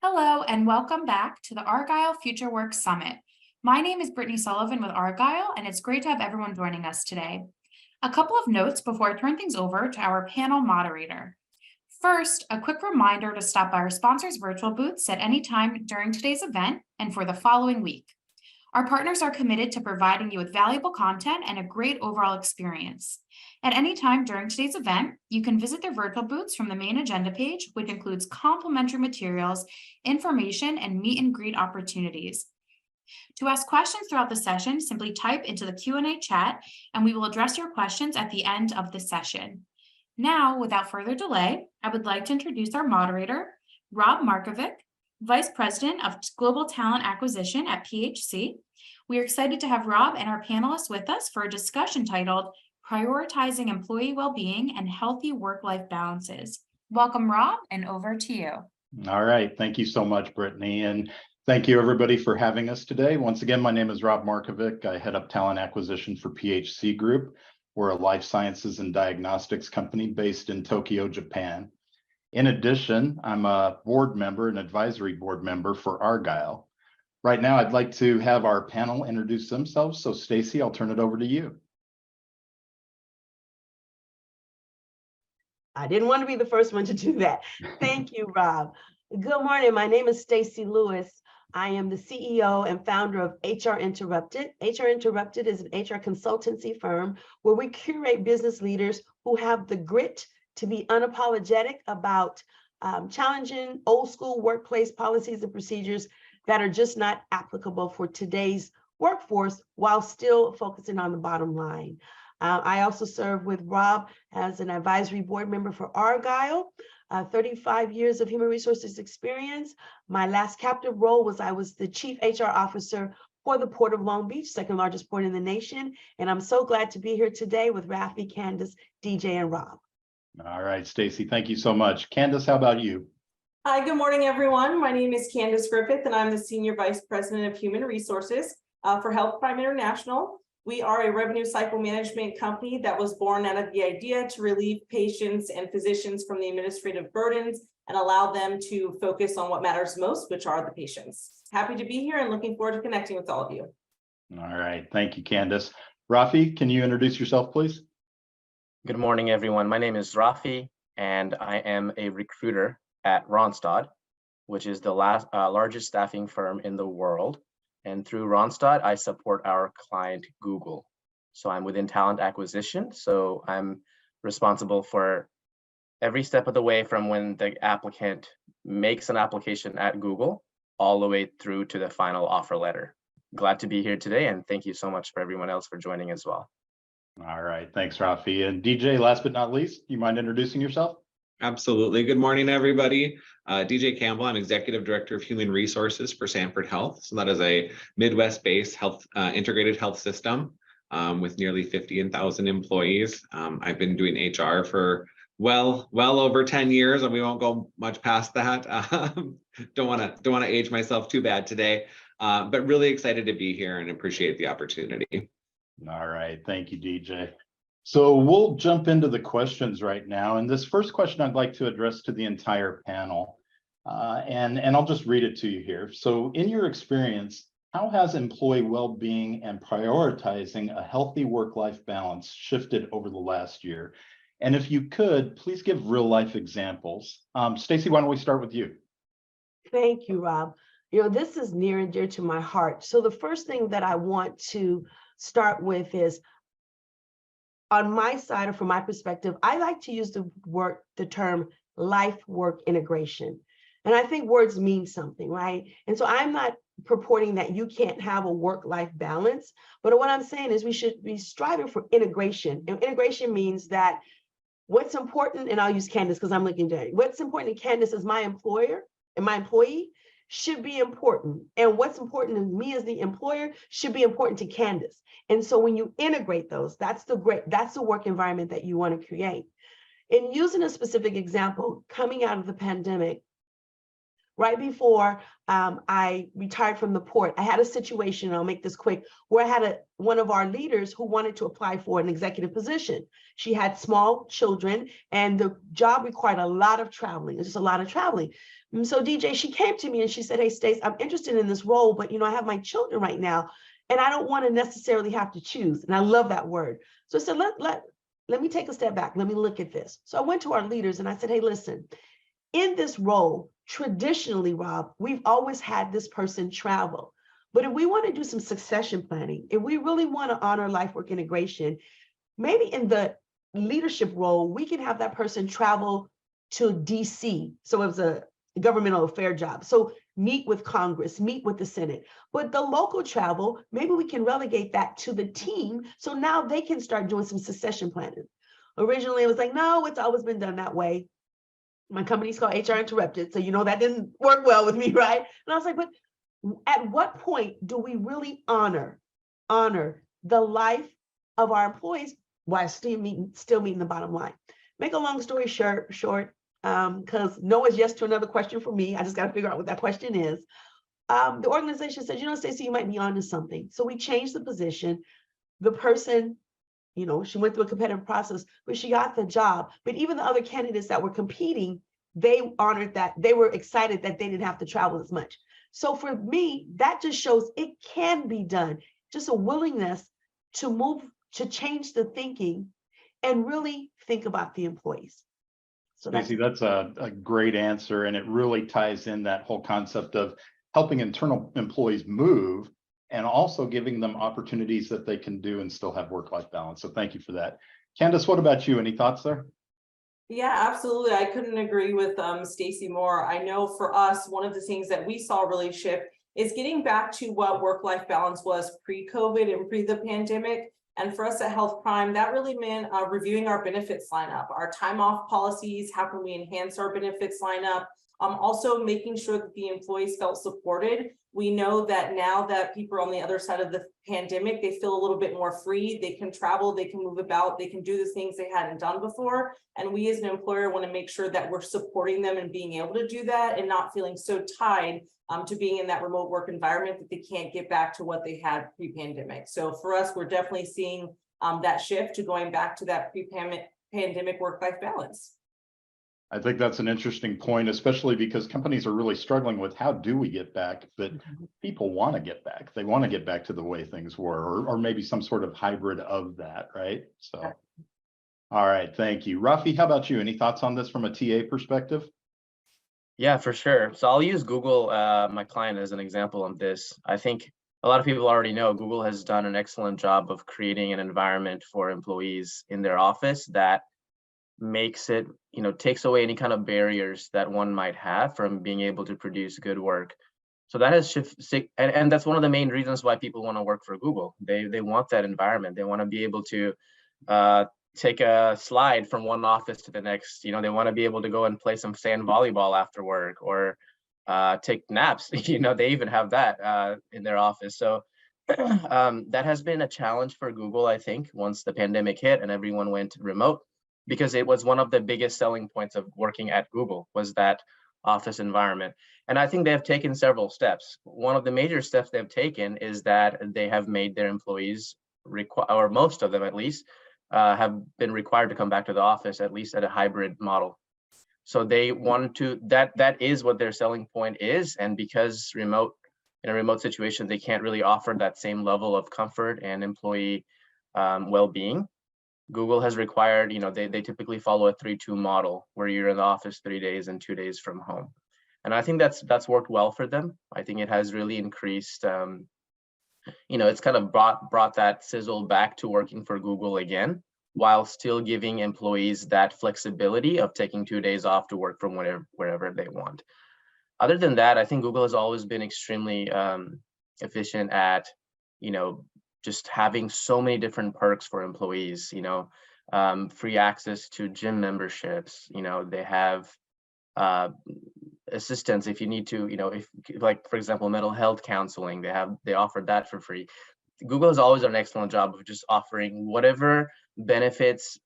Hello, and welcome back to the Argyle Future Works Summit. My name is Brittany Sullivan with Argyle, and it's great to have everyone joining us today. A couple of notes before I turn things over to our panel moderator. First, a quick reminder to stop by our sponsors' virtual booths at any time during today's event and for the following week. Our partners are committed to providing you with valuable content and a great overall experience. At any time during today's event, you can visit their virtual booths from the main agenda page, which includes complimentary materials, information, and meet and greet opportunities. To ask questions throughout the session, simply type into the Q&A chat, and we will address your questions at the end of the session. Now, without further delay, I would like to introduce our moderator, Rob Markovic, Vice President of Global Talent Acquisition at PHC. We are excited to have Rob and our panelists with us for a discussion titled Prioritizing Employee Wellbeing and Healthy Work-Life Balances. Welcome, Rob, and over to you. All right. Thank you so much, Brittany. And thank you, everybody, for having us today. Once again, my name is Rob Markovic. I head up talent acquisition for PHC Group. We're a life sciences and diagnostics company based in Tokyo, Japan. In addition, I'm a board member, an advisory board member for Argyle. Right now, I'd like to have our panel introduce themselves. So, Stacy, I'll turn it over to you. I didn't want to be the first one to do that. Thank you, Rob. Good morning. My name is Stacy Lewis. I am the CEO and founder of HR Interrupted. HR Interrupted is an HR consultancy firm where we curate business leaders who have the grit to be unapologetic about challenging old school workplace policies and procedures that are just not applicable for today's workforce while still focusing on the bottom line. I also serve with Rob as an advisory board member for Argyle, 35 years of human resources experience. My last captive role was I was the chief HR officer for the Port of Long Beach, second largest port in the nation. And I'm so glad to be here today with Rafi, Candace, DJ, and Rob. All right, Stacy, thank you so much. Candace, how about you? Hi, good morning, everyone. My name is Candace Griffith, and I'm the Senior Vice President of Human Resources for HealthPrime International. We are a revenue cycle management company that was born out of the idea to relieve patients and physicians from the administrative burdens and allow them to focus on what matters most, which are the patients. Happy to be here and looking forward to connecting with all of you. All right, thank you, Candace. Rafi, can you introduce yourself, please? Good morning, everyone. My name is Rafi, and I am a recruiter at Ronstad, which is the largest staffing firm in the world. And through Ronstad, I support our client, Google. So I'm within talent acquisition. So I'm responsible for every step of the way from when the applicant makes an application at Google all the way through to the final offer letter. Glad to be here today, and thank you so much for everyone else for joining as well. All right, thanks, Rafi. And DJ, last but not least, do you mind introducing yourself? Absolutely. Good morning, everybody. DJ Campbell, I'm Executive Director of Human Resources for Sanford Health. So that is a Midwest-based health integrated health system with nearly 50,000 employees. I've been doing HR for well over 10 years, and we won't go much past that. Don't want to age myself too bad today, but really excited to be here and appreciate the opportunity. All right, thank you, DJ. So we'll jump into the questions right now. And this first question I'd like to address to the entire panel, and I'll just read it to you here. So in your experience, how has employee well-being and prioritizing a healthy work-life balance shifted over the last year? And if you could, please give real-life examples. Stacy, why don't we start with you? Thank you, Rob. You know, this is near and dear to my heart. So the first thing that I want to start with is, on my side, or from my perspective, I like to use the term life-work integration. And I think words mean something, right? And so I'm not purporting that you can't have a work-life balance, but what I'm saying is we should be striving for integration. And integration means that what's important, and I'll use Candace because I'm looking at it, what's important to Candace as my employer and my employee should be important. And what's important to me as the employer should be important to Candace. And so when you integrate those, that's the work environment that you want to create. In using a specific example, coming out of the pandemic, Right before I retired from the port, I had a situation, and I'll make this quick, where I had one of our leaders who wanted to apply for an executive position. She had small children, and the job required a lot of traveling. It's just a lot of traveling. And so DJ, she came to me and she said, "Hey, Stace, I'm interested in this role, but I have my children right now, and I don't want to necessarily have to choose." And I love that word. So I said, let me take a step back. Let me look at this. So I went to our leaders and I said, "Hey, listen, in this role, traditionally, Rob, we've always had this person travel. But if we want to do some succession planning, if we really want to honor life work integration, maybe in the leadership role, we can have that person travel to DC. So it was a governmental affair job. So meet with Congress, meet with the Senate. But the local travel, maybe we can relegate that to the team. So now they can start doing some succession planning." Originally, it was like, no, it's always been done that way. My company's called HR Interrupted. So, that didn't work well with me, right? And I was like, but at what point do we really honor the life of our employees while still meeting the bottom line? Make a long story short, because no is yes to another question for me. I just got to figure out what that question is. The organization said, Stacey, you might be onto something. So we changed the position. The person, she went through a competitive process, but she got the job. But even the other candidates that were competing, they honored that. They were excited that they didn't have to travel as much. So for me, that just shows it can be done. Just a willingness to move, to change the thinking and really think about the employees. So Stacey, that's a great answer. And it really ties in that whole concept of helping internal employees move and also giving them opportunities that they can do and still have work-life balance. So thank you for that. Candace, what about you? Any thoughts there? Yeah, absolutely. I couldn't agree with Stacey more. I know for us, one of the things that we saw really shift is getting back to what work-life balance was pre-COVID and pre the pandemic. And for us at HealthPrime, that really meant reviewing our benefits lineup, our time off policies, how can we enhance our benefits lineup, also making sure that the employees felt supported. We know that now that people are on the other side of the pandemic, they feel a little bit more free. They can travel, they can move about, they can do the things they hadn't done before. And we as an employer want to make sure that we're supporting them and being able to do that and not feeling so tied to being in that remote work environment that they can't get back to what they had pre-pandemic. So for us, we're definitely seeing that shift to going back to that pre-pandemic work-life balance. I think that's an interesting point, especially because companies are really struggling with how do we get back, but people want to get back. They want to get back to the way things were, or maybe some sort of hybrid of that, right? So, all right, thank you. Rafi, how about you? Any thoughts on this from a TA perspective? Yeah, for sure. So I'll use Google, my client, as an example on this. I think a lot of people already know Google has done an excellent job of creating an environment for employees in their office that makes it, takes away any kind of barriers that one might have from being able to produce good work. So that has shifted, and that's one of the main reasons why people want to work for Google. They want that environment. They want to be able to take a slide from one office to the next. They want to be able to go and play some sand volleyball after work, or take naps. They even have that in their office. So that has been a challenge for Google, I think, once the pandemic hit and everyone went remote, because it was one of the biggest selling points of working at Google, was that office environment. And I think they have taken several steps. One of the major steps they've taken is that they have made their employees, or most of them at least, have been required to come back to the office, at least at a hybrid model. So they want to, that is what their selling point is. And because in a remote situation, they can't really offer that same level of comfort and employee well-being, Google has required, they typically follow a 3-2 model, where you're in the office 3 days and 2 days from home. And I think that's worked well for them. I think it has really increased, it's kind of brought that sizzle back to working for Google again, while still giving employees that flexibility of taking 2 days off to work from wherever they want. Other than that, I think Google has always been extremely efficient at, just having so many different perks for employees, free access to gym memberships, they have assistance if you need to, if, like, for example, mental health counseling, they offer that for free. Google has always done an excellent job of just offering whatever benefits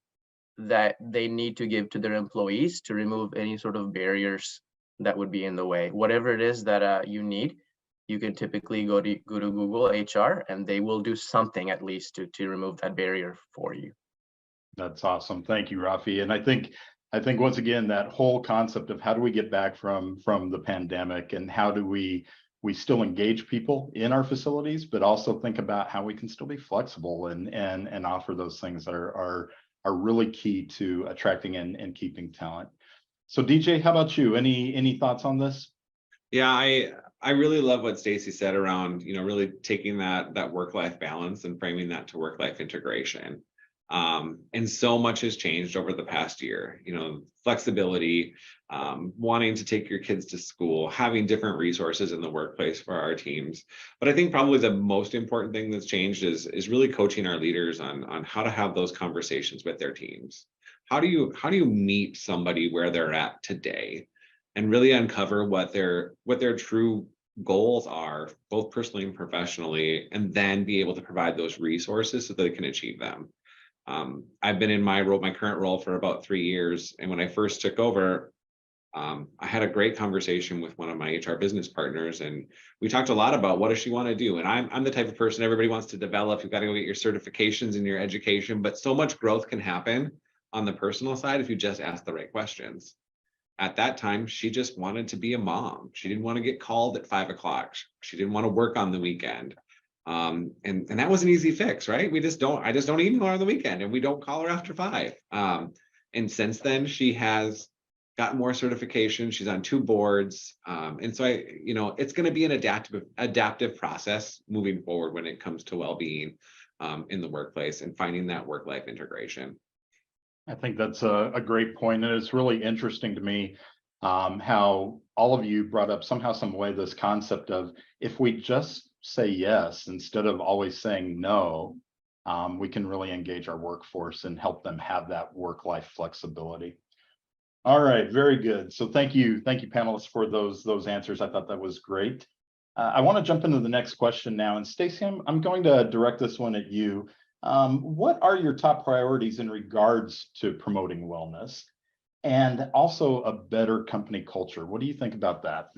that they need to give to their employees to remove any sort of barriers that would be in the way. Whatever it is that you need, you can typically go to Google HR, and they will do something at least to remove that barrier for you. That's awesome. Thank you, Rafi. And I think once again, that whole concept of how do we get back from the pandemic, and how do we still engage people in our facilities, but also think about how we can still be flexible and offer those things that are really key to attracting and keeping talent. So DJ, how about you? Any thoughts on this? Yeah, I really love what Stacy said around, really taking that work-life balance and framing that to work-life integration. And so much has changed over the past year, flexibility, wanting to take your kids to school, having different resources in the workplace for our teams. But I think probably the most important thing that's changed is really coaching our leaders on how to have those conversations with their teams. How do you meet somebody where they're at today and really uncover what their true goals are, both personally and professionally, and then be able to provide those resources so that they can achieve them. I've been in my current role for about 3 years. And when I first took over, I had a great conversation with one of my HR business partners, and we talked a lot about what does she want to do. And I'm the type of person everybody wants to develop. You've got to go get your certifications and your education, but so much growth can happen on the personal side if you just ask the right questions. At that time, she just wanted to be a mom. She didn't want to get called at 5 o'clock. She didn't want to work on the weekend. And that was an easy fix, right? I just don't email her on the weekend, and we don't call her after 5. And since then, she has gotten more certifications. She's on 2 boards. And so it's going to be an adaptive process moving forward when it comes to well-being in the workplace and finding that work-life integration. I think that's a great point. And it's really interesting to me how all of you brought up somehow, some way, this concept of if we just say yes instead of always saying no, we can really engage our workforce and help them have that work-life flexibility. All right, very good. So thank you panelists for those answers. I thought that was great. I want to jump into the next question now. And Stacey, I'm going to direct this one at you. What are your top priorities in regards to promoting wellness and also a better company culture? What do you think about that?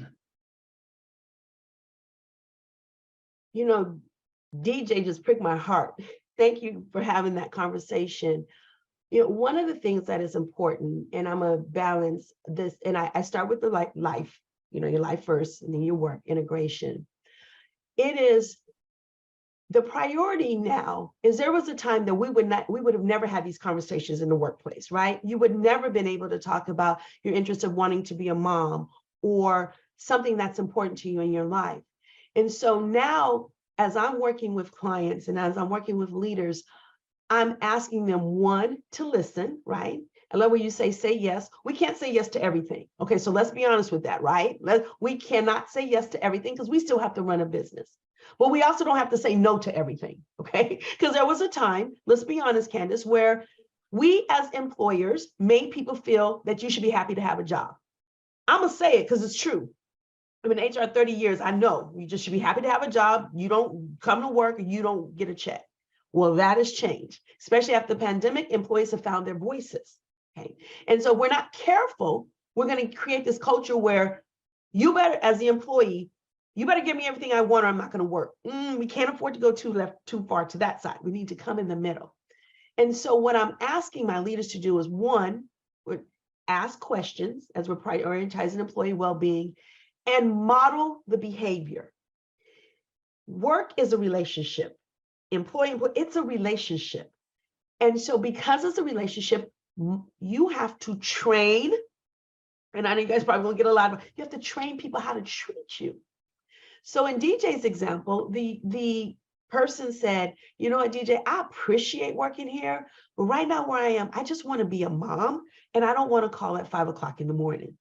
DJ just pricked my heart. Thank you for having that conversation. One of the things that is important, and I'm going to balance this, and I start with the life, your life first, and then your work integration. It is the priority now is there was a time that we would have never had these conversations in the workplace, right? You would never been able to talk about your interest of wanting to be a mom or something that's important to you in your life. And so now, as I'm working with clients and as I'm working with leaders, I'm asking them, one, to listen, right? I love when you say yes. We can't say yes to everything. Okay, so let's be honest with that, right? We cannot say yes to everything because we still have to run a business. But we also don't have to say no to everything, okay? Because there was a time, let's be honest, Candace, where we as employers made people feel that you should be happy to have a job. I'm going to say it because it's true. I've been in HR 30 years. I know you just should be happy to have a job. You don't come to work and you don't get a check. Well, that has changed, especially after the pandemic. Employees have found their voices. Okay. And so we're not careful. We're going to create this culture where you better, as the employee, you better give me everything I want or I'm not going to work. We can't afford to go too far to that side. We need to come in the middle. And so what I'm asking my leaders to do is, one, ask questions as we're prioritizing employee well-being and model the behavior. Work is a relationship. Employee, it's a relationship. And so because it's a relationship, you have to train, and I know you guys probably won't get a lot of, you have to train people how to treat you. So in DJ's example, the person said, you know what, DJ, I appreciate working here, but right now where I am, I just want to be a mom and I don't want to call at 5 o'clock in the morning.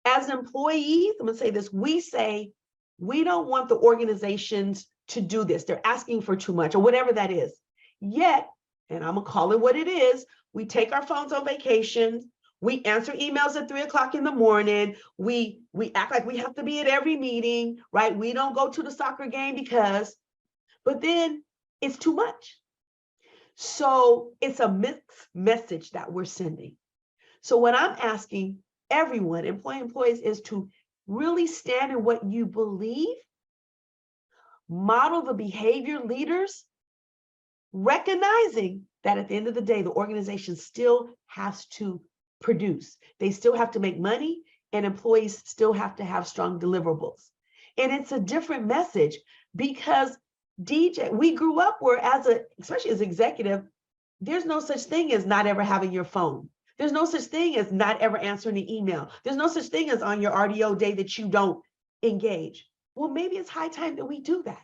As employees, I'm going to say this, we say, we don't want the organizations to do this. They're asking for too much or whatever that is. Yet, and I'm going to call it what it is, we take our phones on vacation. We answer emails at 3 o'clock in the morning. We act like we have to be at every meeting, right? We don't go to the soccer game but then it's too much. So it's a mixed message that we're sending. So what I'm asking everyone, employees, is to really stand in what you believe, model the behavior leaders, recognizing that at the end of the day, the organization still has to produce. They still have to make money, and employees still have to have strong deliverables. And it's a different message because DJ, we grew up where especially as executive, there's no such thing as not ever having your phone. There's no such thing as not ever answering an email. There's no such thing as on your RDO day that you don't engage. Well, maybe it's high time that we do that.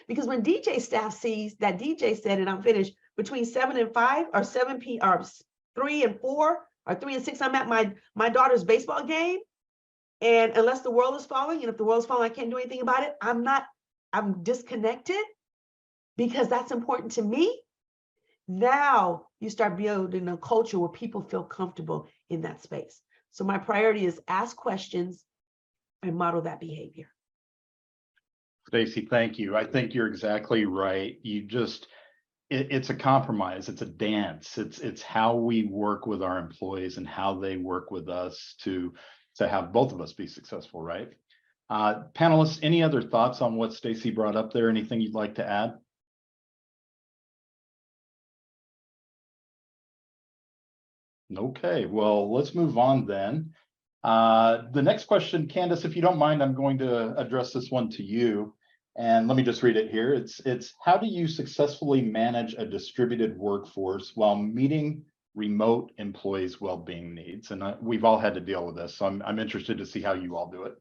Because when DJ staff sees that DJ said, and I'm finished, between 7 and 5 or 7 p.m. or 3 and 4 or 3 and 6, I'm at my daughter's baseball game. And unless the world is falling, and if the world's falling, I can't do anything about it. I'm disconnected because that's important to me. Now you start building a culture where people feel comfortable in that space. So my priority is ask questions and model that behavior. Stacey, thank you. I think you're exactly right. It's a compromise. It's a dance. It's how we work with our employees and how they work with us to have both of us be successful, right? Panelists, any other thoughts on what Stacey brought up there? Anything you'd like to add? Okay, well, let's move on then. The next question, Candace, if you don't mind, I'm going to address this one to you. And let me just read it here. It's how do you successfully manage a distributed workforce while meeting remote employees' well-being needs? And we've all had to deal with this, so I'm interested to see how you all do it.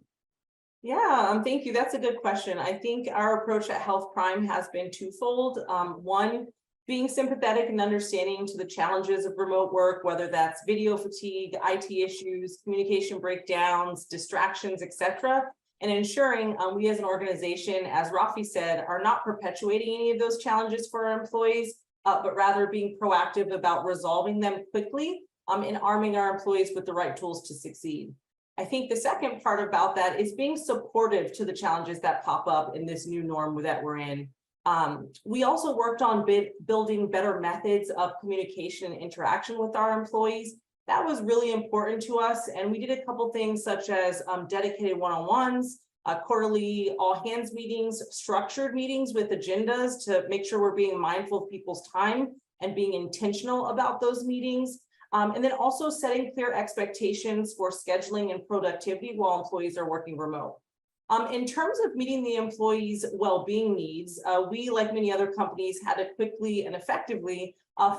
Yeah, thank you. That's a good question. I think our approach at HealthPrime has been twofold. One, being sympathetic and understanding to the challenges of remote work, whether that's video fatigue, IT issues, communication breakdowns, distractions, etc., and ensuring we as an organization, as Rafi said, are not perpetuating any of those challenges for our employees, but rather being proactive about resolving them quickly and arming our employees with the right tools to succeed. I think the second part about that is being supportive to the challenges that pop up in this new norm that we're in. We also worked on building better methods of communication and interaction with our employees. That was really important to us. And we did a couple things such as dedicated one-on-ones, quarterly all hands meetings, structured meetings with agendas to make sure we're being mindful of people's time and being intentional about those meetings. And then also setting clear expectations for scheduling and productivity while employees are working remote. In terms of meeting the employees' well-being needs, we, like many other companies, had to quickly and effectively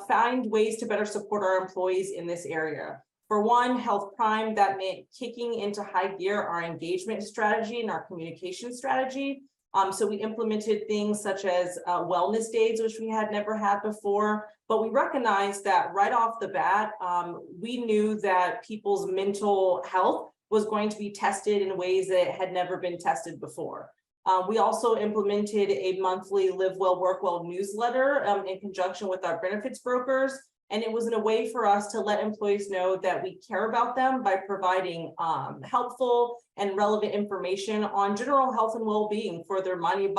find ways to better support our employees in this area. For one, HealthPrime, that meant kicking into high gear our engagement strategy and our communication strategy. So we implemented things such as wellness days, which we had never had before, but we recognized that right off the bat, we knew that people's mental health was going to be tested in ways that had never been tested before. We also implemented a monthly Live Well, Work Well newsletter in conjunction with our benefits brokers. And it was in a way for us to let employees know that we care about them by providing helpful and relevant information on general health and well-being for their mind,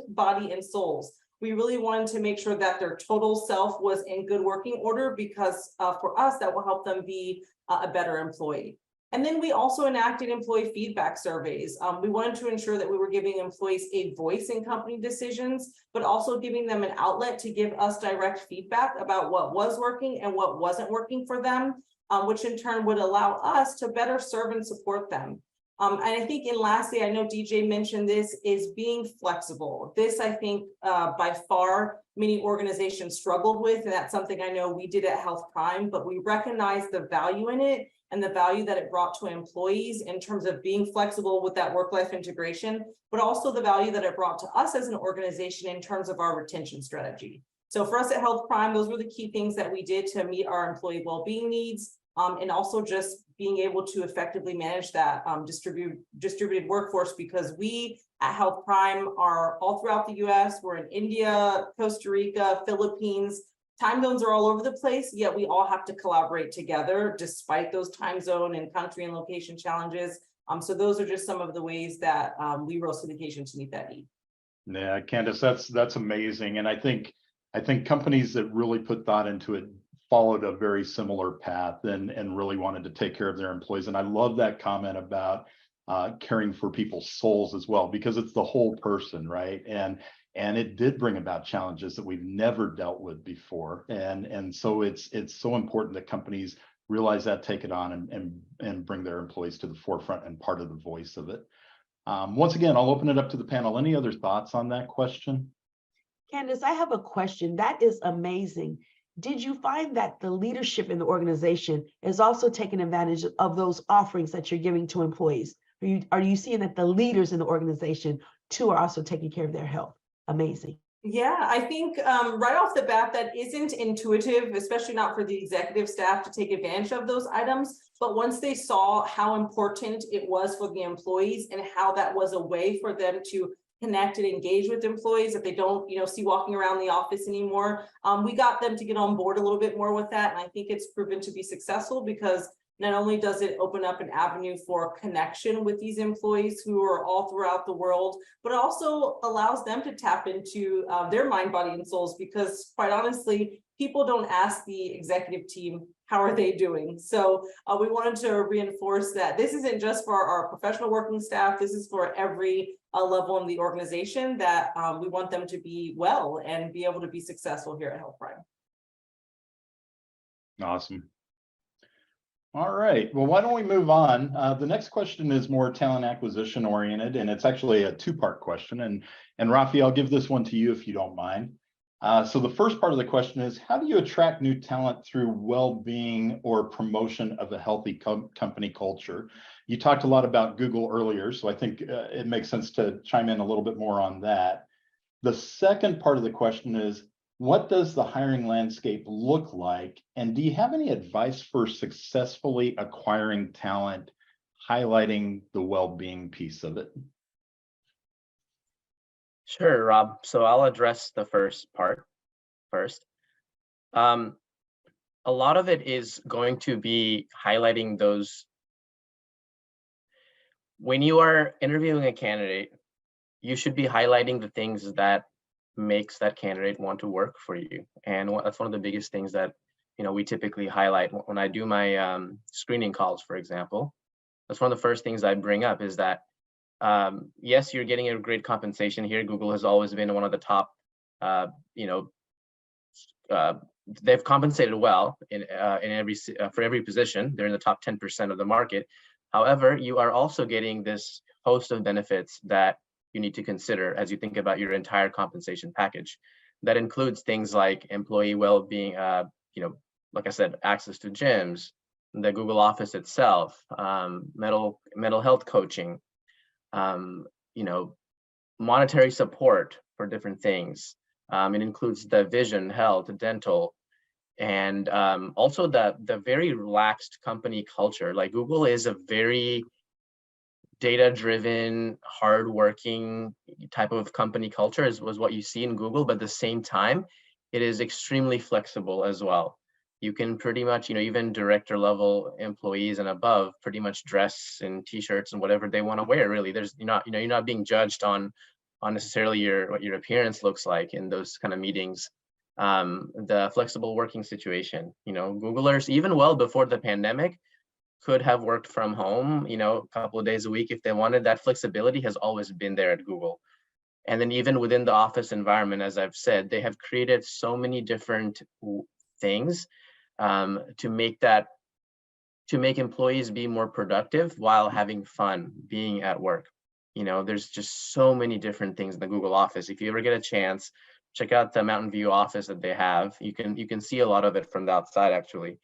body, and souls. We really wanted to make sure that their total self was in good working order because for us, that will help them be a better employee. And then we also enacted employee feedback surveys. We wanted to ensure that we were giving employees a voice in company decisions, but also giving them an outlet to give us direct feedback about what was working and what wasn't working for them, which in turn would allow us to better serve and support them. And I think, and lastly, I know DJ mentioned this, is being flexible. This, I think, by far, many organizations struggled with, and that's something I know we did at HealthPrime, but we recognize the value in it and the value that it brought to employees in terms of being flexible with that work-life integration, but also the value that it brought to us as an organization in terms of our retention strategy. So for us at HealthPrime, those were the key things that we did to meet our employee well-being needs, and also just being able to effectively manage that distributed workforce, because we at HealthPrime are all throughout the US. We're in India, Costa Rica, Philippines. Time zones are all over the place, yet we all have to collaborate together despite those time zone and country and location challenges. So those are just some of the ways that we rose to the occasion to meet that need. Yeah, Candace, that's amazing. And I think companies that really put thought into it followed a very similar path and really wanted to take care of their employees. And I love that comment about caring for people's souls as well, because it's the whole person, right? And it did bring about challenges that we've never dealt with before. And so it's so important that companies realize that, take it on, and bring their employees to the forefront and part of the voice of it. Once again, I'll open it up to the panel. Any other thoughts on that question? Candace, I have a question. That is amazing. Did you find that the leadership in the organization is also taking advantage of those offerings that you're giving to employees? Are you seeing that the leaders in the organization too are also taking care of their health? Amazing. Yeah, I think right off the bat, that isn't intuitive, especially not for the executive staff to take advantage of those items. But once they saw how important it was for the employees and how that was a way for them to connect and engage with employees that they don't, see walking around the office anymore, we got them to get on board a little bit more with that. And I think it's proven to be successful, because not only does it open up an avenue for connection with these employees who are all throughout the world, but it also allows them to tap into their mind, body, and souls, because quite honestly, people don't ask the executive team, how are they doing? So we wanted to reinforce that this isn't just for our professional working staff, this is for every level in the organization, that we want them to be well and be able to be successful here at HealthPrime. Awesome. All right, well, why don't we move on? The next question is more talent acquisition oriented, and it's actually a two-part question. And Rafi, I'll give this one to you if you don't mind. So the first part of the question is, how do you attract new talent through well-being or promotion of a healthy company culture? You talked a lot about Google earlier, so I think it makes sense to chime in a little bit more on that. The second part of the question is, what does the hiring landscape look like? And do you have any advice for successfully acquiring talent, highlighting the well-being piece of it? Sure, Rob. So I'll address the first part first. A lot of it is going to be highlighting those. When you are interviewing a candidate, you should be highlighting the things that makes that candidate want to work for you. And that's one of the biggest things that we typically highlight when I do my screening calls, for example. That's one of the first things I bring up, is that yes, you're getting a great compensation here. Google has always been one of the top, they've compensated well for every position. They're in the top 10% of the market. However, you are also getting this host of benefits that you need to consider as you think about your entire compensation package. That includes things like employee well-being, like I said, access to gyms, the Google office itself, mental health coaching, monetary support for different things. It includes the vision, health, dental, and also the very relaxed company culture. Like, Google is a very data-driven, hardworking type of company culture was what you see in Google, but at the same time, it is extremely flexible as well. You can pretty much, even director level employees and above pretty much dress in t-shirts and whatever they want to wear, really. You're not being judged on necessarily what your appearance looks like in those kind of meetings. The flexible working situation, Googlers, even well before the pandemic, could have worked from home, a couple of days a week if they wanted. That flexibility has always been there at Google. And then even within the office environment, as I've said, they have created so many different things to make employees be more productive while having fun being at work. There's just so many different things in the Google office. If you ever get a chance, check out the Mountain View office that they have. You can see a lot of it from the outside, actually.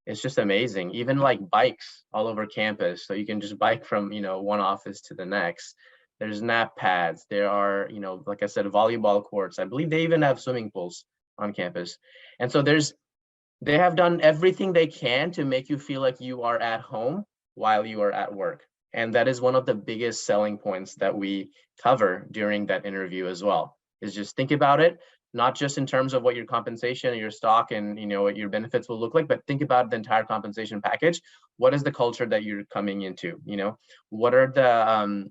It's just amazing. Even like bikes all over campus. So you can just bike from, one office to the next. There's nap pads. There are, like I said, volleyball courts. I believe they even have swimming pools on campus. And so they have done everything they can to make you feel like you are at home while you are at work. And that is one of the biggest selling points that we cover during that interview as well, is just think about it, not just in terms of what your compensation and your stock and what your benefits will look like, but think about the entire compensation package. What is the culture that you're coming into? What are the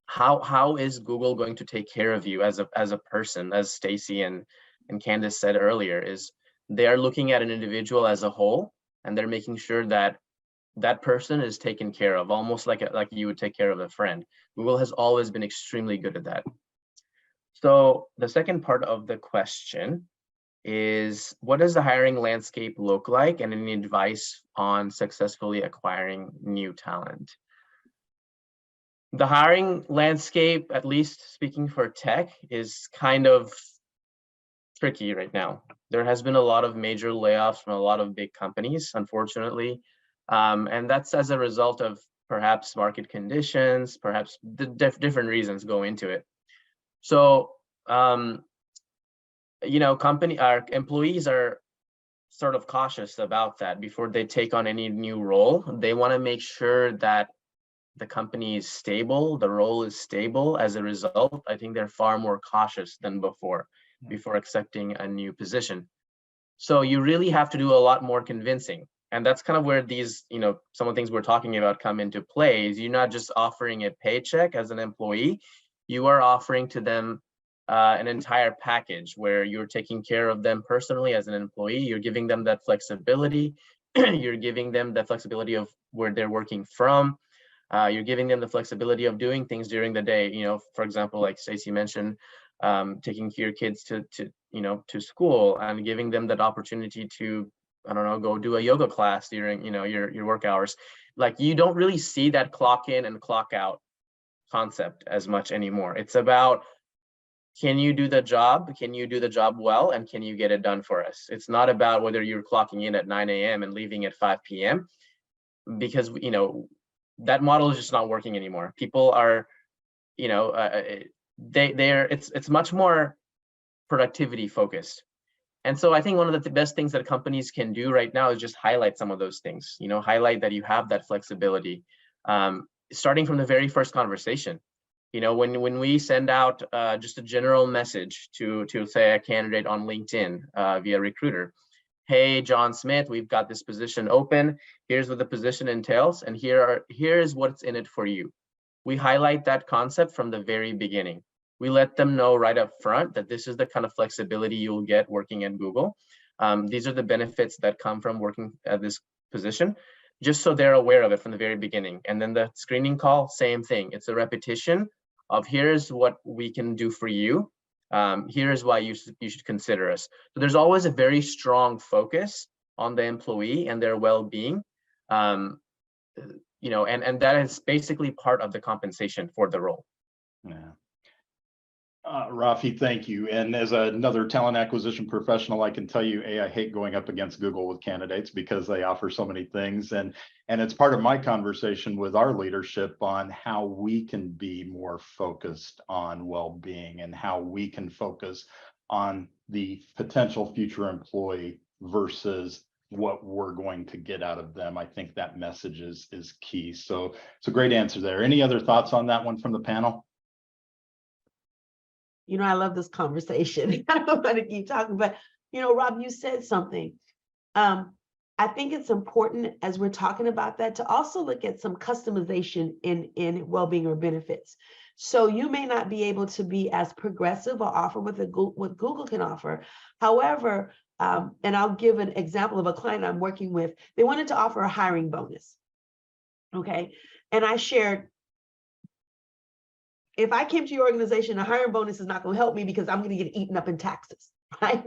how is Google going to take care of you as a person? As Stacy and Candace said earlier, is They are looking at an individual as a whole, and they're making sure that that person is taken care of, almost like you would take care of a friend. Google has always been extremely good at that. So the second part of the question is, what does the hiring landscape look like, and any advice on successfully acquiring new talent? The hiring landscape, at least speaking for tech, is kind of tricky right now. There has been a lot of major layoffs from a lot of big companies, unfortunately. And that's as a result of perhaps market conditions, perhaps the different reasons go into it. So, our employees are sort of cautious about that before they take on any new role. They want to make sure that the company is stable, the role is stable. As a result, I think they're far more cautious than before accepting a new position. So you really have to do a lot more convincing. And that's kind of where these, some of the things we're talking about come into play. Is you're not just offering a paycheck as an employee, you are offering to them an entire package where you're taking care of them personally as an employee. You're giving them that flexibility. You're giving them the flexibility of where they're working from. You're giving them the flexibility of doing things during the day. For example, like Stacey mentioned, taking your kids to school and giving them that opportunity to, I don't know, go do a yoga class during, your work hours. Like, you don't really see that clock in and clock out concept as much anymore. It's about, can you do the job? Can you do the job well? And can you get it done for us? It's not about whether you're clocking in at 9 a.m. and leaving at 5 p.m. because, that model is just not working anymore. People are, it's much more productivity focused. And so I think one of the best things that companies can do right now is just highlight some of those things, highlight that you have that flexibility, starting from the very first conversation. When we send out just a general message to say a candidate on LinkedIn via recruiter, hey, John Smith, we've got this position open. Here's what the position entails, and here's what's in it for you. We highlight that concept from the very beginning. We let them know right up front that this is the kind of flexibility you'll get working at Google. These are the benefits that come from working at this position, just so they're aware of it from the very beginning. And then the screening call, same thing. It's a repetition of, here's what we can do for you. Here's why you should consider us. So there's always a very strong focus on the employee and their well-being, and that is basically part of the compensation for the role. Yeah. Rafi, thank you. And as another talent acquisition professional, I can tell you, I hate going up against Google with candidates because they offer so many things. And it's part of my conversation with our leadership on how we can be more focused on well-being and how we can focus on the potential future employee versus what we're going to get out of them. I think that message is key. So it's a great answer there. Any other thoughts on that one from the panel? I love this conversation. I don't want to keep talking, but, Rob, you said something. I think it's important as we're talking about that to also look at some customization in well-being or benefits. So you may not be able to be as progressive or offer what Google can offer. However, and I'll give an example of a client I'm working with. They wanted to offer a hiring bonus. Okay. And I shared, if I came to your organization, a hiring bonus is not going to help me because I'm going to get eaten up in taxes, right?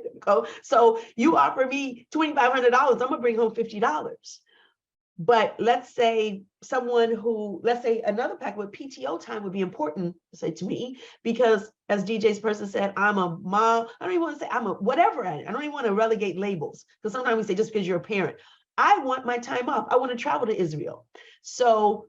So you offer me $2,500, I'm going to bring home $50. But let's say another pack with PTO time would be important, say, to me, because as DJ's person said, I'm a mom. I don't even want to say I'm a whatever. I don't even want to relegate labels, because sometimes we say just because you're a parent. I want my time off. I want to travel to Israel. So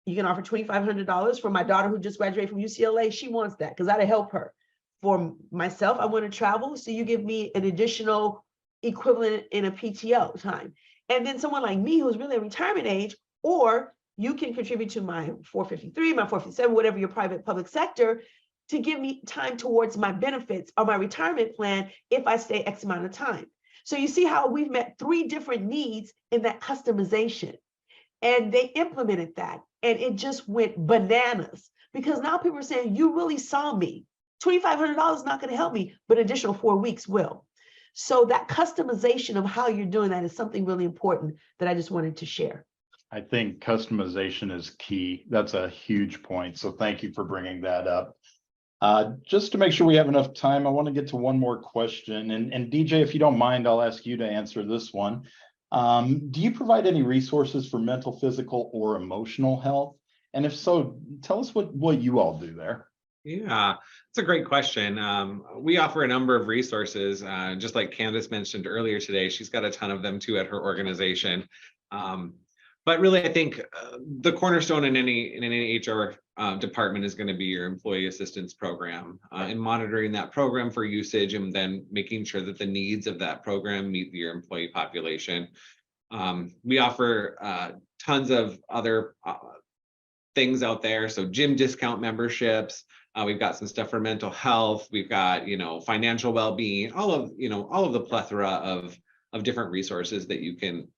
you can offer $2,500 for my daughter who just graduated from UCLA. She wants that because that'll help her. For myself, I want to travel. So you give me an additional equivalent in a PTO time. And then someone like me who's really a retirement age, or you can contribute to my 453, my 457, whatever your private public sector, to give me time towards my benefits or my retirement plan if I stay X amount of time. So you see how we've met 3 different needs in that customization. And they implemented that. And it just went bananas, because now people are saying, you really saw me. $2,500 is not going to help me, but additional 4 weeks will. So that customization of how you're doing that is something really important that I just wanted to share. I think customization is key. That's a huge point. So thank you for bringing that up. Just to make sure we have enough time, I want to get to one more question. And DJ, if you don't mind, I'll ask you to answer this one. Do you provide any resources for mental, physical, or emotional health? And if so, tell us what you all do there. Yeah, it's a great question. We offer a number of resources, just like Candace mentioned earlier today. She's got a ton of them too at her organization. But really, I think the cornerstone in any HR department is going to be your employee assistance program, and monitoring that program for usage, and then making sure that the needs of that program meet your employee population. We offer tons of other things out there, so gym discount memberships. We've got some stuff for mental health. We've got financial well-being. All of the plethora of different resources that you can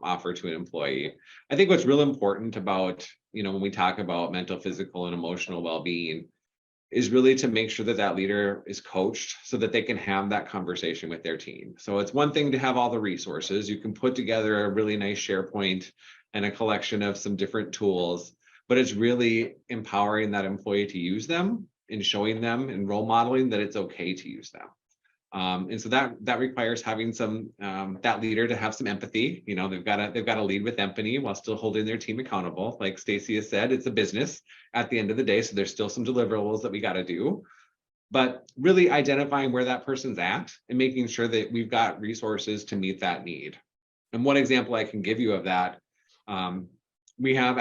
offer to an employee. I think what's real important about, when we talk about mental, physical, and emotional well-being is really to make sure that that leader is coached so that they can have that conversation with their team. So it's one thing to have all the resources. You can put together a really nice SharePoint and a collection of some different tools, but it's really empowering that employee to use them and showing them and role modeling that it's okay to use them. And so that requires having some that leader to have some empathy. They've got to lead with empathy while still holding their team accountable. Like Stacy has said, it's a business at the end of the day, so there's still some deliverables that we got to do. But really identifying where that person's at and making sure that we've got resources to meet that need. And one example I can give you of that, we have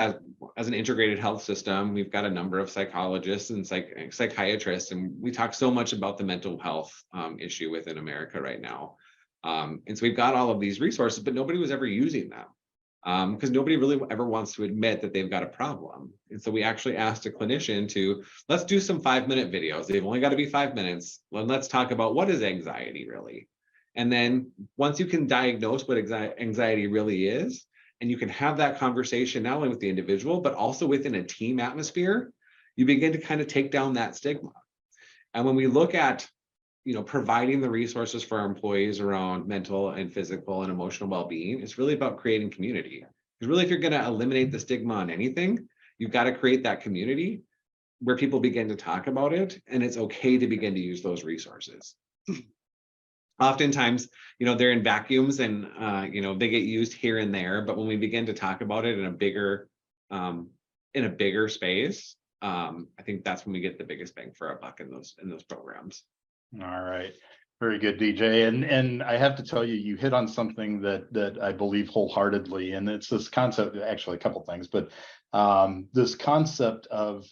as an integrated health system, we've got a number of psychologists and psychiatrists, and we talk so much about the mental health issue within America right now. And so we've got all of these resources, but nobody was ever using them because nobody really ever wants to admit that they've got a problem. And so we actually asked a clinician to, let's do some 5-minute videos. They've only got to be 5 minutes. Let's talk about what is anxiety really. And then once you can diagnose what anxiety really is, and you can have that conversation not only with the individual, but also within a team atmosphere, you begin to kind of take down that stigma. And when we look at, providing the resources for our employees around mental and physical and emotional well-being, it's really about creating community. Because really, if you're going to eliminate the stigma on anything, you've got to create that community where people begin to talk about it, and it's okay to begin to use those resources. Oftentimes, they're in vacuums and, they get used here and there. But when we begin to talk about it in a bigger space, I think that's when we get the biggest bang for our buck in those programs. All right. Very good, DJ. And I have to tell you, you hit on something that I believe wholeheartedly, and it's this concept, actually a couple things, but this concept of,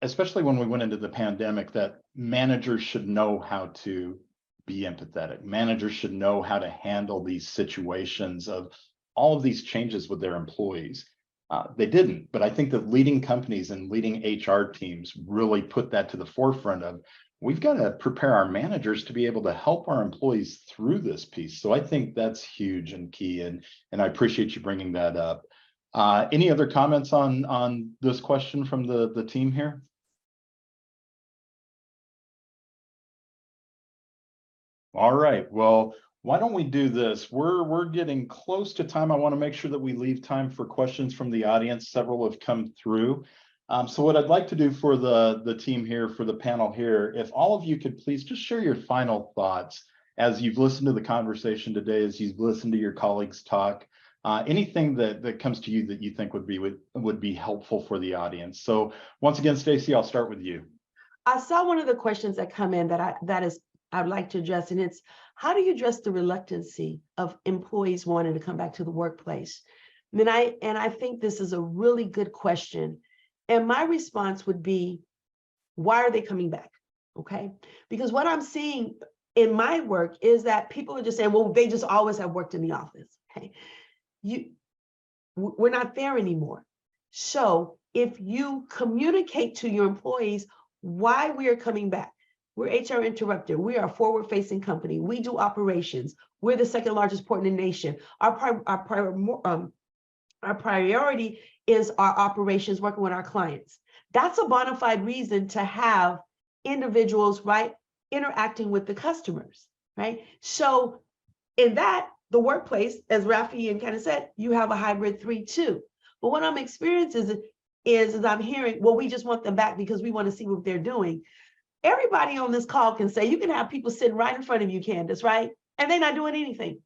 especially when we went into the pandemic, that managers should know how to be empathetic. Managers should know how to handle these situations of all of these changes with their employees. They didn't, but I think that leading companies and leading HR teams really put that to the forefront of, we've got to prepare our managers to be able to help our employees through this piece. So I think that's huge and key, and I appreciate you bringing that up. Any other comments on this question from the team here? All right, well, why don't we do this? We're getting close to time. I want to make sure that we leave time for questions from the audience. Several have come through. So what I'd like to do for the team here, for the panel here, if all of you could please just share your final thoughts as you've listened to the conversation today, as you've listened to your colleagues talk, anything that comes to you that you think would be helpful for the audience. So once again, Stacy, I'll start with you. I saw one of the questions that come in I'd like to address, and it's, how do you address the reluctancy of employees wanting to come back to the workplace? And I think this is a really good question. And my response would be, why are they coming back? Okay, because what I'm seeing in my work is that people are just saying, well, they just always have worked in the office. Okay, we're not there anymore. So if you communicate to your employees why we are coming back, we're HR Interrupted. We are a forward-facing company. We do operations. We're the second largest port in the nation. Our priority is our operations, working with our clients. That's a bona fide reason to have individuals, right, interacting with the customers, right? So in that, the workplace, as Rafi and kind of said, you have a hybrid 3-2. But what I'm experiencing is I'm hearing, well, we just want them back because we want to see what they're doing. Everybody on this call can say, you can have people sitting right in front of you, Candace, right? And they're not doing anything.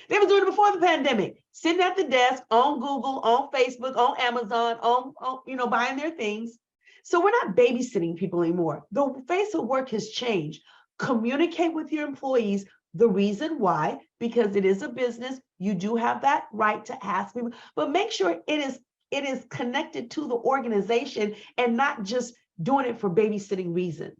They were doing it before the pandemic, sitting at the desk on Google, on Facebook, on Amazon, on buying their things. So we're not babysitting people anymore. The face of work has changed. Communicate with your employees the reason why, because it is a business. You do have that right to ask people, but make sure it is connected to the organization and not just doing it for babysitting reasons.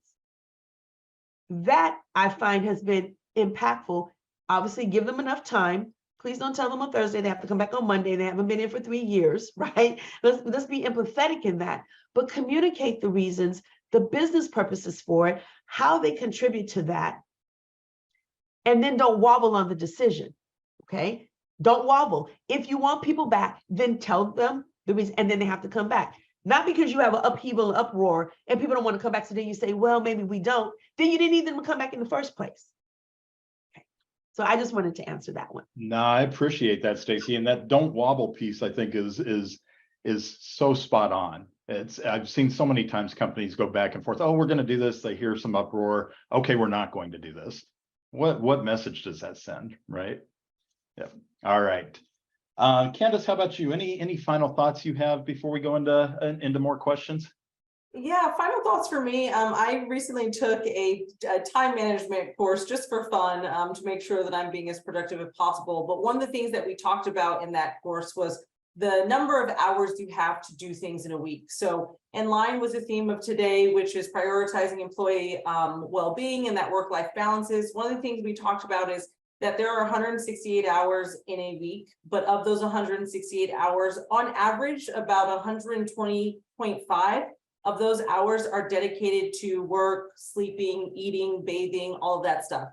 That I find has been impactful. Obviously, give them enough time. Please don't tell them on Thursday they have to come back on Monday. They haven't been in for 3 years, right? Let's be empathetic in that, but communicate the reasons, the business purposes for it, how they contribute to that, and then don't wobble on the decision, okay? Don't wobble. If you want people back, then tell them the reason, and then they have to come back. Not because you have an upheaval, uproar, and people don't want to come back, so then you say, well, maybe we don't. Then you didn't need them to come back in the first place. So I just wanted to answer that one. No, I appreciate that, Stacey. And that don't wobble piece, I think, is so spot on. I've seen so many times companies go back and forth. Oh, we're going to do this. They hear some uproar. Okay, we're not going to do this. What message does that send, right? Yep. All right. Candace, how about you? Any final thoughts you have before we go into more questions? Yeah, final thoughts for me. I recently took a time management course just for fun to make sure that I'm being as productive as possible. But one of the things that we talked about in that course was the number of hours you have to do things in a week. So in line with the theme of today, which is prioritizing employee well-being and that work-life balance is, one of the things we talked about is that there are 168 hours in a week, but of those 168 hours, on average, about 120.5 of those hours are dedicated to work, sleeping, eating, bathing, all of that stuff.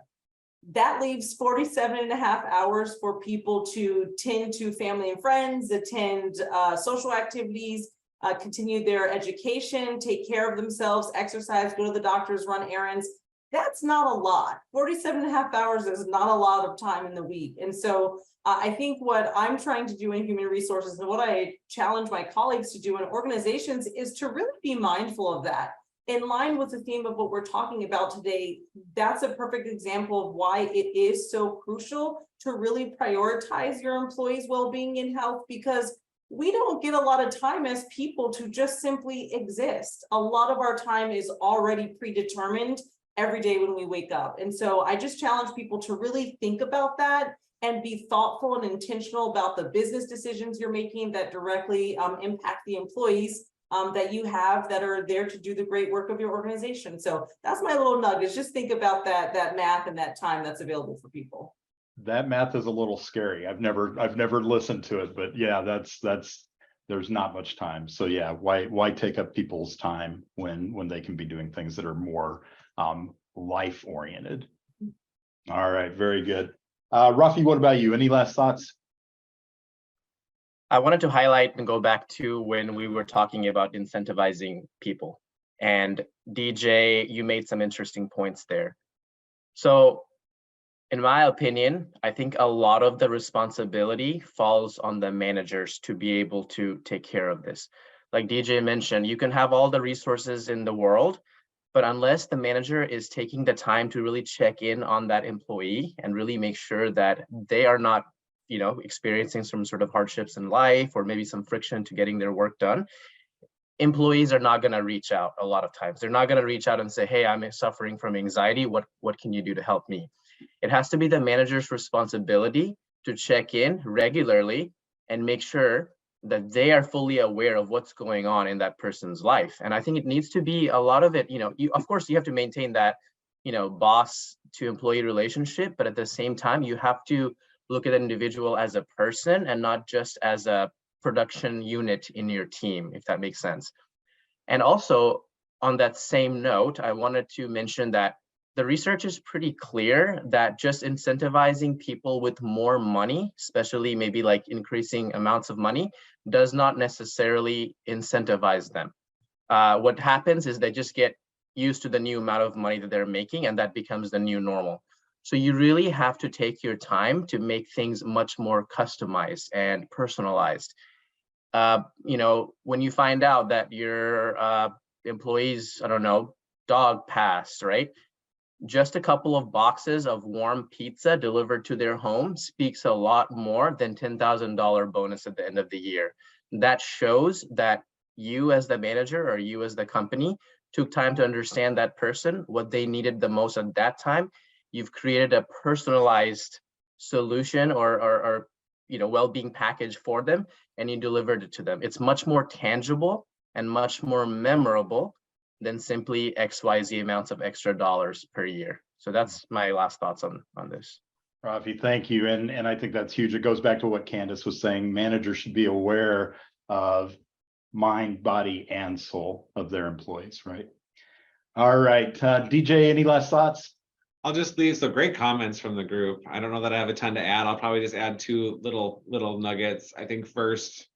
That leaves 47.5 hours for people to tend to family and friends, attend social activities, continue their education, take care of themselves, exercise, go to the doctors, run errands. That's not a lot. 47.5 hours is not a lot of time in the week. And so I think what I'm trying to do in human resources and what I challenge my colleagues to do in organizations is to really be mindful of that. In line with the theme of what we're talking about today, that's a perfect example of why it is so crucial to really prioritize your employees' well-being and health, because we don't get a lot of time as people to just simply exist. A lot of our time is already predetermined every day when we wake up. And so I just challenge people to really think about that and be thoughtful and intentional about the business decisions you're making that directly impact the employees that you have that are there to do the great work of your organization. So that's my little nugget, is just think about that math and that time that's available for people. That math is a little scary. I've never listened to it, but yeah, there's not much time. So yeah, why take up people's time when they can be doing things that are more life oriented? All right, very good. Rafi, what about you? Any last thoughts? I wanted to highlight and go back to when we were talking about incentivizing people. And DJ, you made some interesting points there. So in my opinion, I think a lot of the responsibility falls on the managers to be able to take care of this. Like DJ mentioned, you can have all the resources in the world, but unless the manager is taking the time to really check in on that employee and really make sure that they are not, experiencing some sort of hardships in life or maybe some friction to getting their work done, employees are not going to reach out a lot of times. They're not going to reach out and say, hey, I'm suffering from anxiety. What can you do to help me? It has to be the manager's responsibility to check in regularly and make sure that they are fully aware of what's going on in that person's life. And I think it needs to be a lot of it, of course you have to maintain that, boss to employee relationship, but at the same time, you have to look at an individual as a person and not just as a production unit in your team, if that makes sense. And also on that same note, I wanted to mention that the research is pretty clear that just incentivizing people with more money, especially maybe like increasing amounts of money, does not necessarily incentivize them. What happens is they just get used to the new amount of money that they're making, and that becomes the new normal. So you really have to take your time to make things much more customized and personalized. When you find out that your employees, I don't know, dog passed, right? Just a couple of boxes of warm pizza delivered to their home speaks a lot more than $10,000 bonus at the end of the year. That shows that you as the manager or you as the company took time to understand that person, what they needed the most at that time. You've created a personalized solution or well-being package for them, and you delivered it to them. It's much more tangible and much more memorable than simply XYZ amounts of extra dollars per year. So that's my last thoughts on this. Rafi, thank you. And I think that's huge. It goes back to what Candace was saying. Managers should be aware of mind, body, and soul of their employees, right? All right, DJ, any last thoughts? I'll just leave some great comments from the group. I don't know that I have a ton to add. I'll probably just add two little nuggets. I think first,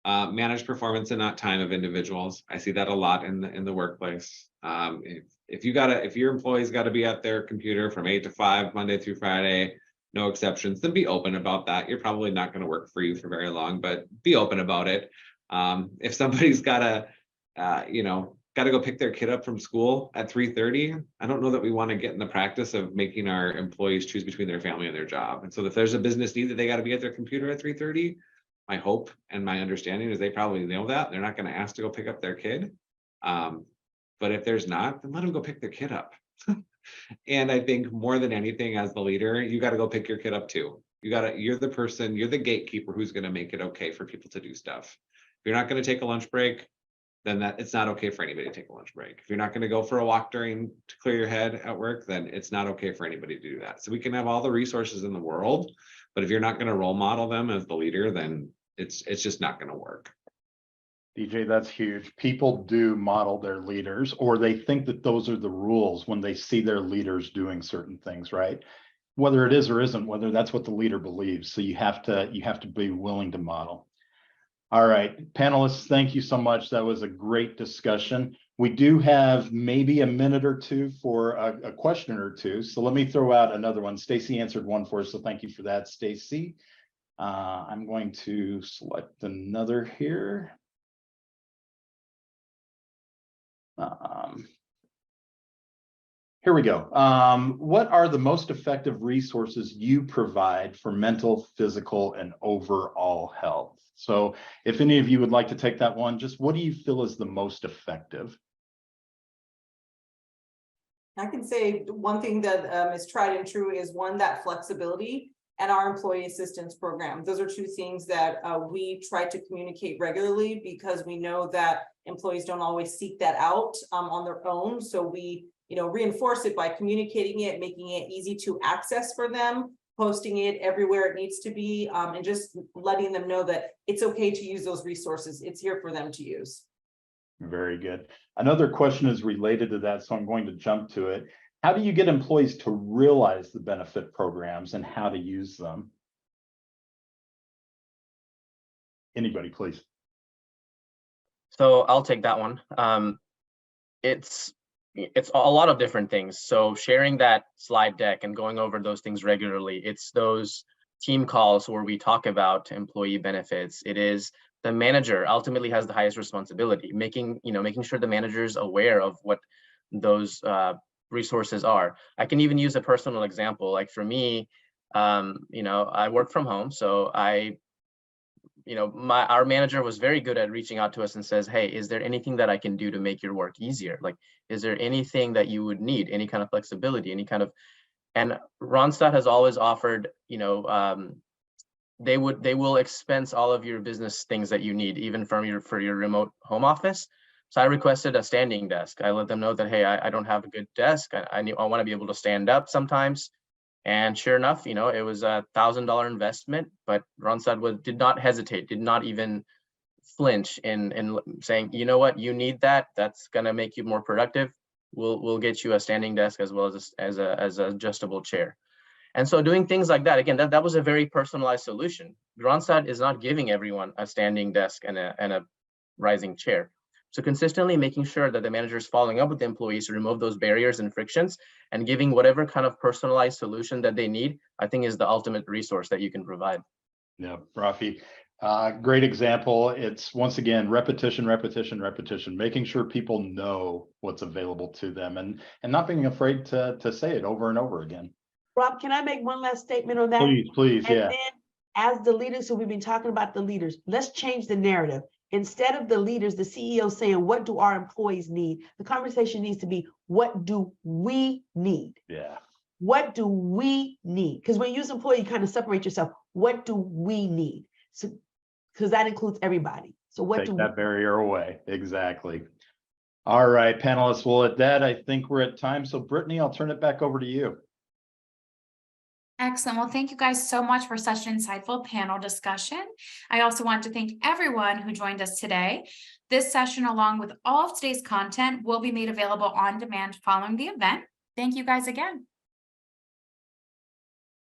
manage performance and not time of individuals. I see that a lot in the workplace. If your employees got to be at their computer from 8 to 5 Monday through Friday, no exceptions, then be open about that. You're probably not going to work for you for very long, but be open about it. If somebody's got to go pick their kid up from school at 3:30, I don't know that we want to get in the practice of making our employees choose between their family and their job. And so if there's a business need that they got to be at their computer at 3:30, my hope and my understanding is they probably know that. They're not going to ask to go pick up their kid. But if there's not, then let them go pick their kid up. And I think more than anything, as the leader, you got to go pick your kid up too. You're the person, you're the gatekeeper who's going to make it okay for people to do stuff. If you're not going to take a lunch break, then it's not okay for anybody to take a lunch break. If you're not going to go for a walk to clear your head at work, then it's not okay for anybody to do that. So we can have all the resources in the world, but if you're not going to role model them as the leader, then it's just not going to work. DJ, that's huge. People do model their leaders, or they think that those are the rules when they see their leaders doing certain things, right? Whether it is or isn't, whether that's what the leader believes. So you have to be willing to model. All right, panelists, thank you so much. That was a great discussion. We do have maybe a minute or two for a question or two. So let me throw out another one. Stacy answered one for us, so thank you for that, Stacy. I'm going to select another here. Here we go. What are the most effective resources you provide for mental, physical, and overall health? So if any of you would like to take that one, just what do you feel is the most effective? I can say one thing that is tried and true is that flexibility and our employee assistance program. Those are two things that we try to communicate regularly because we know that employees don't always seek that out on their own. So we reinforce it by communicating it, making it easy to access for them, posting it everywhere it needs to be, and just letting them know that it's okay to use those resources. It's here for them to use. Very good. Another question is related to that, so I'm going to jump to it. How do you get employees to realize the benefit programs and how to use them? Anybody, please. So I'll take that one. It's a lot of different things. So sharing that slide deck and going over those things regularly. It's those team calls where we talk about employee benefits. It is the manager ultimately has the highest responsibility, making sure the manager is aware of what those resources are. I can even use a personal example. Like for me, I work from home, so our manager was very good at reaching out to us and says, hey, is there anything that I can do to make your work easier? Like, is there anything that you would need, any kind of flexibility, and Ronstad has always offered, they will expense all of your business things that you need, even for your remote home office. So I requested a standing desk. I let them know that, hey, I don't have a good desk. I want to be able to stand up sometimes. And sure enough, it was $1,000 investment, but Ronstad did not hesitate, did not even flinch in saying, you know what, you need that. That's going to make you more productive. We'll get you a standing desk as well as an adjustable chair. And so doing things like that, again, that was a very personalized solution. Ronstad is not giving everyone a standing desk and a rising chair. So consistently making sure that the manager is following up with the employees to remove those barriers and frictions and giving whatever kind of personalized solution that they need, I think is the ultimate resource that you can provide. Yeah, Rafi, great example. It's once again, repetition, making sure people know what's available to them and not being afraid to say it over and over again. Rob, can I make one last statement on that? Please, And yeah. then as the leaders, so we've been talking about the leaders, let's change the narrative. Instead of the leaders, the CEO saying, what do our employees need? The conversation needs to be, what do we need? Yeah. What do we need? Because when you use employee, you kind of separate yourself. What do we need? So, because that includes everybody. So what Take that barrier away. Exactly. All right, panelists. Well, at that, I think we're at time. So Brittany, I'll turn it back over to you. Excellent. Well, thank you guys so much for such an insightful panel discussion. I also want to thank everyone who joined us today. This session, along with all of today's content, will be made available on demand following the event. Thank you guys again.